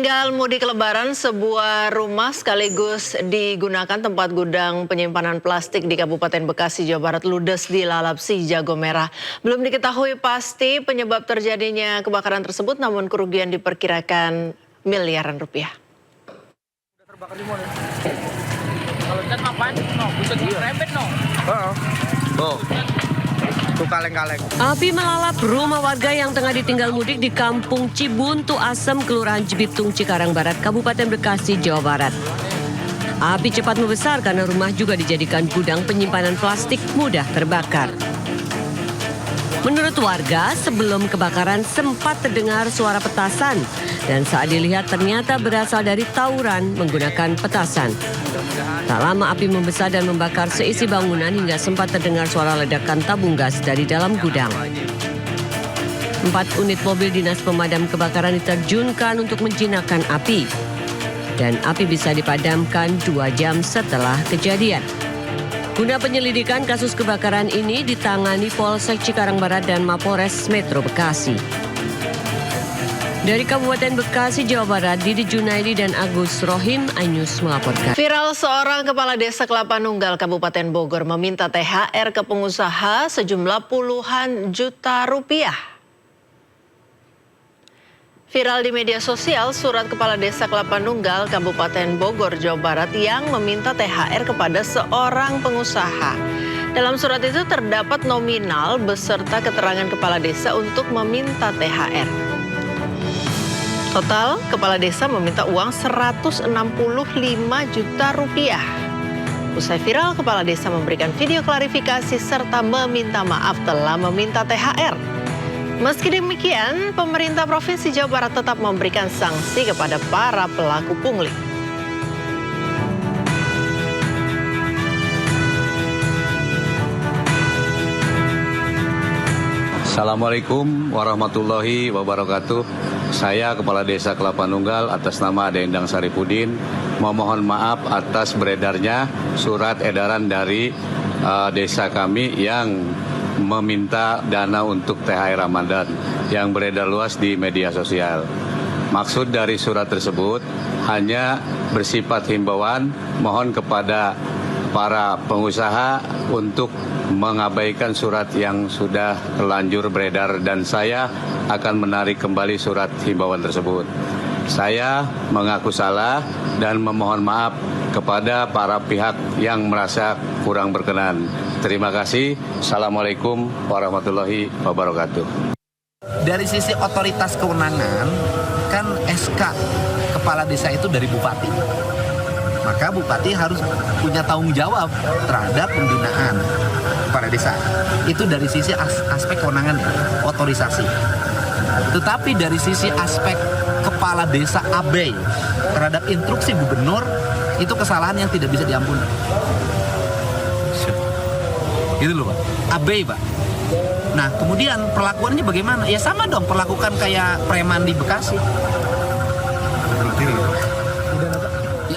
Tinggal mudik lebaran, sebuah rumah sekaligus digunakan tempat gudang penyimpanan plastik di Kabupaten Bekasi, Jawa Barat ludes dilalap si jago merah. Belum diketahui pasti penyebab terjadinya kebakaran tersebut, namun kerugian diperkirakan miliaran rupiah. Api melalap rumah warga yang tengah ditinggal mudik di Kampung Cibuntu Asem, Kelurahan Cibitung, Cikarang Barat, Kabupaten Bekasi, Jawa Barat. Api cepat membesar karena rumah juga dijadikan gudang penyimpanan plastik mudah terbakar. Menurut warga, sebelum kebakaran sempat terdengar suara petasan dan saat dilihat ternyata berasal dari tawuran menggunakan petasan. Tak lama api membesar dan membakar seisi bangunan hingga sempat terdengar suara ledakan tabung gas dari dalam gudang. 4 unit mobil dinas pemadam kebakaran diterjunkan untuk menjinakkan api. Dan api bisa dipadamkan 2 jam setelah kejadian. Guna penyelidikan kasus kebakaran ini ditangani Polsek Cikarang Barat dan Mapores Metro Bekasi. Dari Kabupaten Bekasi, Jawa Barat, Didi Junaidi dan Agus Rohim, iNews melaporkan. Viral, seorang kepala desa Kelapa Nunggal, Kabupaten Bogor meminta THR ke pengusaha sejumlah puluhan juta rupiah. Viral di media sosial surat kepala desa Kelapa Nunggal, Kabupaten Bogor, Jawa Barat yang meminta THR kepada seorang pengusaha. Dalam surat itu terdapat nominal beserta keterangan kepala desa untuk meminta THR. Total, kepala desa meminta uang 165 juta rupiah. Usai viral, kepala desa memberikan video klarifikasi serta meminta maaf telah meminta THR. Meski demikian, pemerintah Provinsi Jawa Barat tetap memberikan sanksi kepada para pelaku pungli. Assalamualaikum warahmatullahi wabarakatuh. Saya Kepala Desa Kelapa Nunggal atas nama Dendang Saripudin memohon maaf atas beredarnya surat edaran dari desa kami yang meminta dana untuk THR Ramadan yang beredar luas di media sosial. Maksud dari surat tersebut hanya bersifat himbauan, mohon kepada para pengusaha untuk mengabaikan surat yang sudah terlanjur beredar dan saya akan menarik kembali surat himbauan tersebut. Saya mengaku salah dan memohon maaf kepada para pihak yang merasa kurang berkenan. Terima kasih. Assalamualaikum warahmatullahi wabarakatuh. Dari sisi otoritas kewenangan, kan SK kepala desa itu dari bupati. Maka bupati harus punya tanggung jawab terhadap pembinaan kepala desa. Itu dari sisi aspek kewenangan ya, otorisasi. Tetapi dari sisi aspek kepala desa abai terhadap instruksi gubernur, itu kesalahan yang tidak bisa diampuni. Gitu loh Pak, abai Pak. Nah kemudian perlakuannya bagaimana? Ya sama dong, perlakukan kayak preman di Bekasi.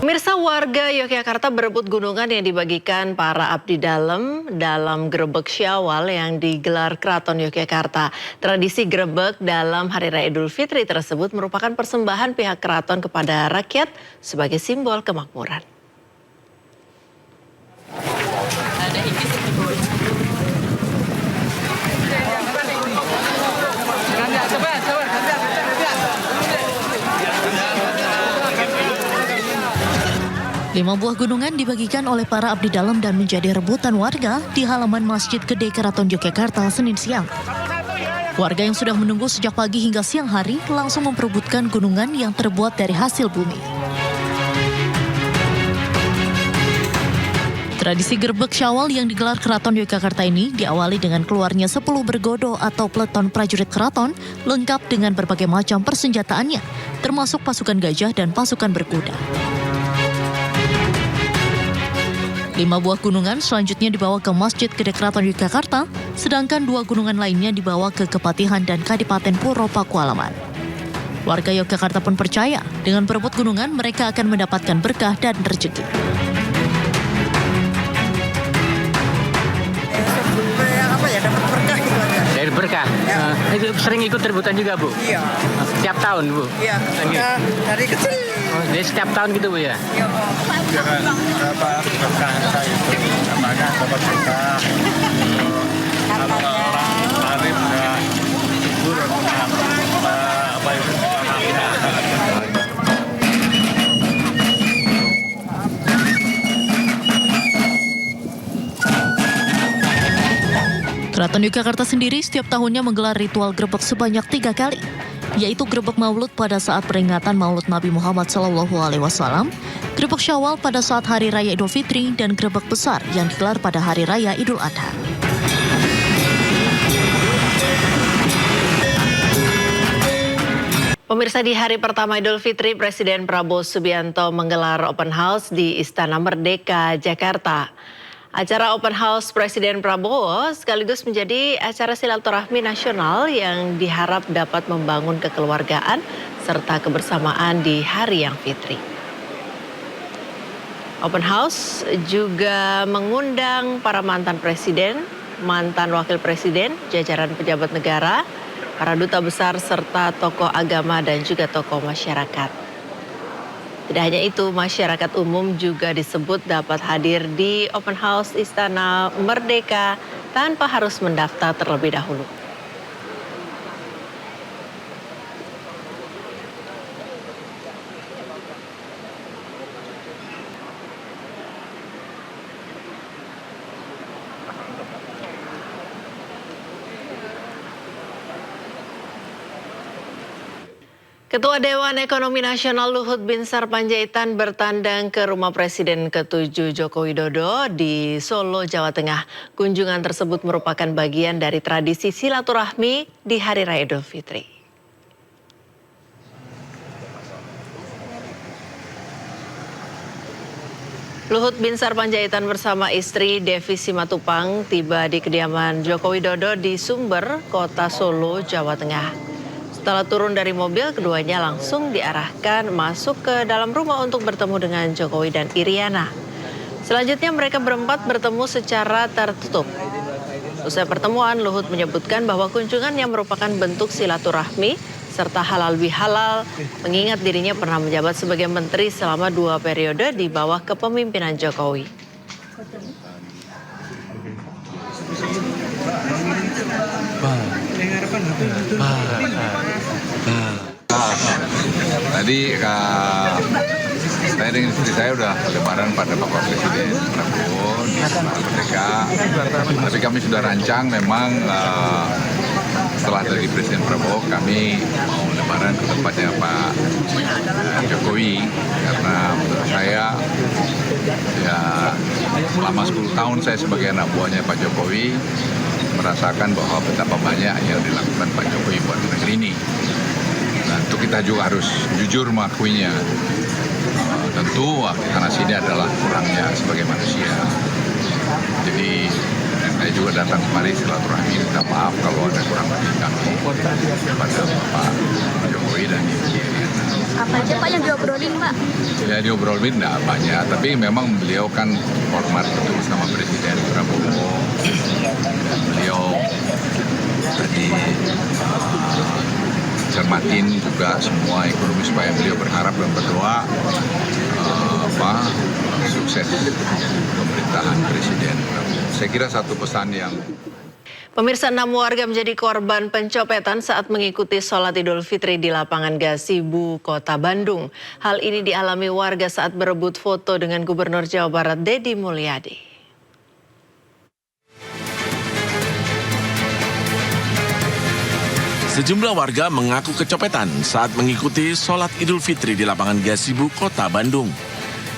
Pemirsa, warga Yogyakarta berebut gunungan yang dibagikan para abdi dalam grebek Syawal yang digelar Keraton Yogyakarta. Tradisi grebek dalam Hari Raya Idul Fitri tersebut merupakan persembahan pihak keraton kepada rakyat sebagai simbol kemakmuran. Lima buah gunungan dibagikan oleh para abdi dalam dan menjadi rebutan warga di halaman Masjid Gede Keraton Yogyakarta Senin siang. Warga yang sudah menunggu sejak pagi hingga siang hari langsung memperebutkan gunungan yang terbuat dari hasil bumi. Tradisi Grebek Syawal yang digelar Keraton Yogyakarta ini diawali dengan keluarnya 10 bergodo atau peleton prajurit keraton lengkap dengan berbagai macam persenjataannya, termasuk pasukan gajah dan pasukan berkuda. 5 buah gunungan selanjutnya dibawa ke Masjid Gede Keraton Yogyakarta, sedangkan 2 gunungan lainnya dibawa ke Kepatihan dan Kadipaten Puro Pakualaman. Warga Yogyakarta pun percaya dengan berebut gunungan mereka akan mendapatkan berkah dan rezeki. Dapat berkah gitu aja. Dari berkah mereka. Itu sering ikut rebutan juga, Bu? Iya. Setiap tahun, Bu? Iya, sudah dari kecil. Oh, jadi setiap tahun gitu, Bu ya? Iya, dapat berkah itu namanya dapat berkah. Kalau orang arif nggak subur apa itu Keraton Yogyakarta sendiri setiap tahunnya menggelar ritual grebek sebanyak 3 kali, yaitu grebek Maulud pada saat peringatan Maulud Nabi Muhammad SAW, grebek Syawal pada saat Hari Raya Idul Fitri, dan grebek besar yang digelar pada Hari Raya Idul Adha. Pemirsa, di hari pertama Idul Fitri, Presiden Prabowo Subianto menggelar open house di Istana Merdeka, Jakarta. Acara open house Presiden Prabowo sekaligus menjadi acara silaturahmi nasional yang diharap dapat membangun kekeluargaan serta kebersamaan di hari yang fitri. Open house juga mengundang para mantan presiden, mantan wakil presiden, jajaran pejabat negara, para duta besar serta tokoh agama dan juga tokoh masyarakat. Tidak hanya itu, masyarakat umum juga disebut dapat hadir di open house Istana Merdeka tanpa harus mendaftar terlebih dahulu. Ketua Dewan Ekonomi Nasional Luhut Binsar Panjaitan bertandang ke rumah Presiden ke-7 Joko Widodo di Solo, Jawa Tengah. Kunjungan tersebut merupakan bagian dari tradisi silaturahmi di Hari Raya Idul Fitri. Luhut Binsar Panjaitan bersama istri Devi Simatupang tiba di kediaman Joko Widodo di Sumber, Kota Solo, Jawa Tengah. Setelah turun dari mobil, keduanya langsung diarahkan masuk ke dalam rumah untuk bertemu dengan Jokowi dan Iriana. Selanjutnya mereka berempat bertemu secara tertutup. Usai pertemuan, Luhut menyebutkan bahwa kunjungannya merupakan bentuk silaturahmi serta halal bihalal, mengingat dirinya pernah menjabat sebagai menteri selama 2 periode di bawah kepemimpinan Jokowi. Tadi saya dengan istri saya udah lebaran pada Bapak Presiden Prabowo di Istana Merdeka. Tapi kami sudah rancang memang setelah dari Presiden Prabowo kami mau lebaran ke tempatnya Pak Jokowi, karena menurut saya ya selama 10 tahun saya sebagai anak buahnya Pak Jokowi merasakan bahwa betapa banyak yang dilakukan Pak Jokowi buat negeri ini. Nah, itu kita juga harus jujur mengakuinya. Tentu karena sini adalah kurangnya sebagai manusia. Jadi saya juga datang kemari silaturahmi, minta maaf kalau ada kurang lebih kami kepada Bapak Jokowi dan Ibu Iriana. Apa aja Pak yang diobrolin, Pak? Ya diobrolin enggak banyak, tapi memang beliau kan hormat betul sama Presiden Prabowo. Beliau tadi cermatin juga semua ekonomi supaya beliau berharap dan berdoa sukses pemerintahan Presiden. Saya kira satu pesan yang Pemirsa, 6 warga menjadi korban pencopetan saat mengikuti sholat Idul Fitri di lapangan Gasibu, Kota Bandung. Hal ini dialami warga saat berebut foto dengan Gubernur Jawa Barat Deddy Mulyadi. Sejumlah warga mengaku kecopetan saat mengikuti sholat Idul Fitri di lapangan Gasibu, Kota Bandung.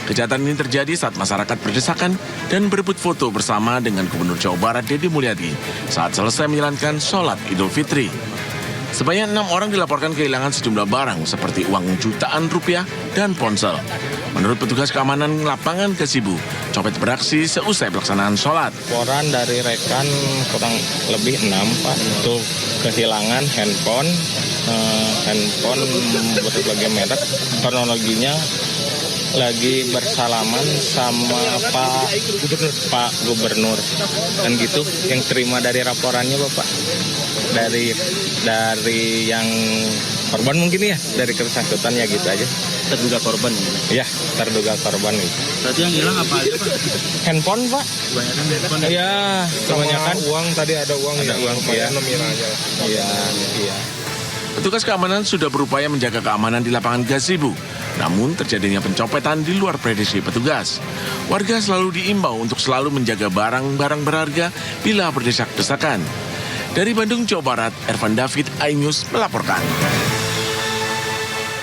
Kejahatan ini terjadi saat masyarakat berdesakan dan berebut foto bersama dengan Gubernur Jawa Barat Deddy Mulyadi saat selesai menjalankan sholat Idul Fitri. Sebanyak 6 orang dilaporkan kehilangan sejumlah barang seperti uang jutaan rupiah dan ponsel. Menurut petugas keamanan lapangan Gasibu, copet beraksi seusai pelaksanaan sholat. Laporan dari rekan kurang lebih 6 Pak, untuk kehilangan handphone berbagai merek, kronologinya lagi bersalaman sama Pak Gubernur. Kan gitu yang terima dari laporannya Bapak. Dari yang korban mungkin ya, dari bersangkutan ya gitu aja. Terduga korban. Ya, terduga korban gitu. Berarti yang hilang apa aja Pak? Handphone Pak. Kebanyakan handphone. Iya, kebanyakan uang tadi ada uang ada uang ya. Iya. Petugas keamanan sudah berupaya menjaga keamanan di lapangan gazebo. Namun terjadinya pencopetan di luar prediksi petugas. Warga selalu diimbau untuk selalu menjaga barang-barang berharga bila berdesak-desakan. Dari Bandung, Jawa Barat, Ervan David, iNews melaporkan.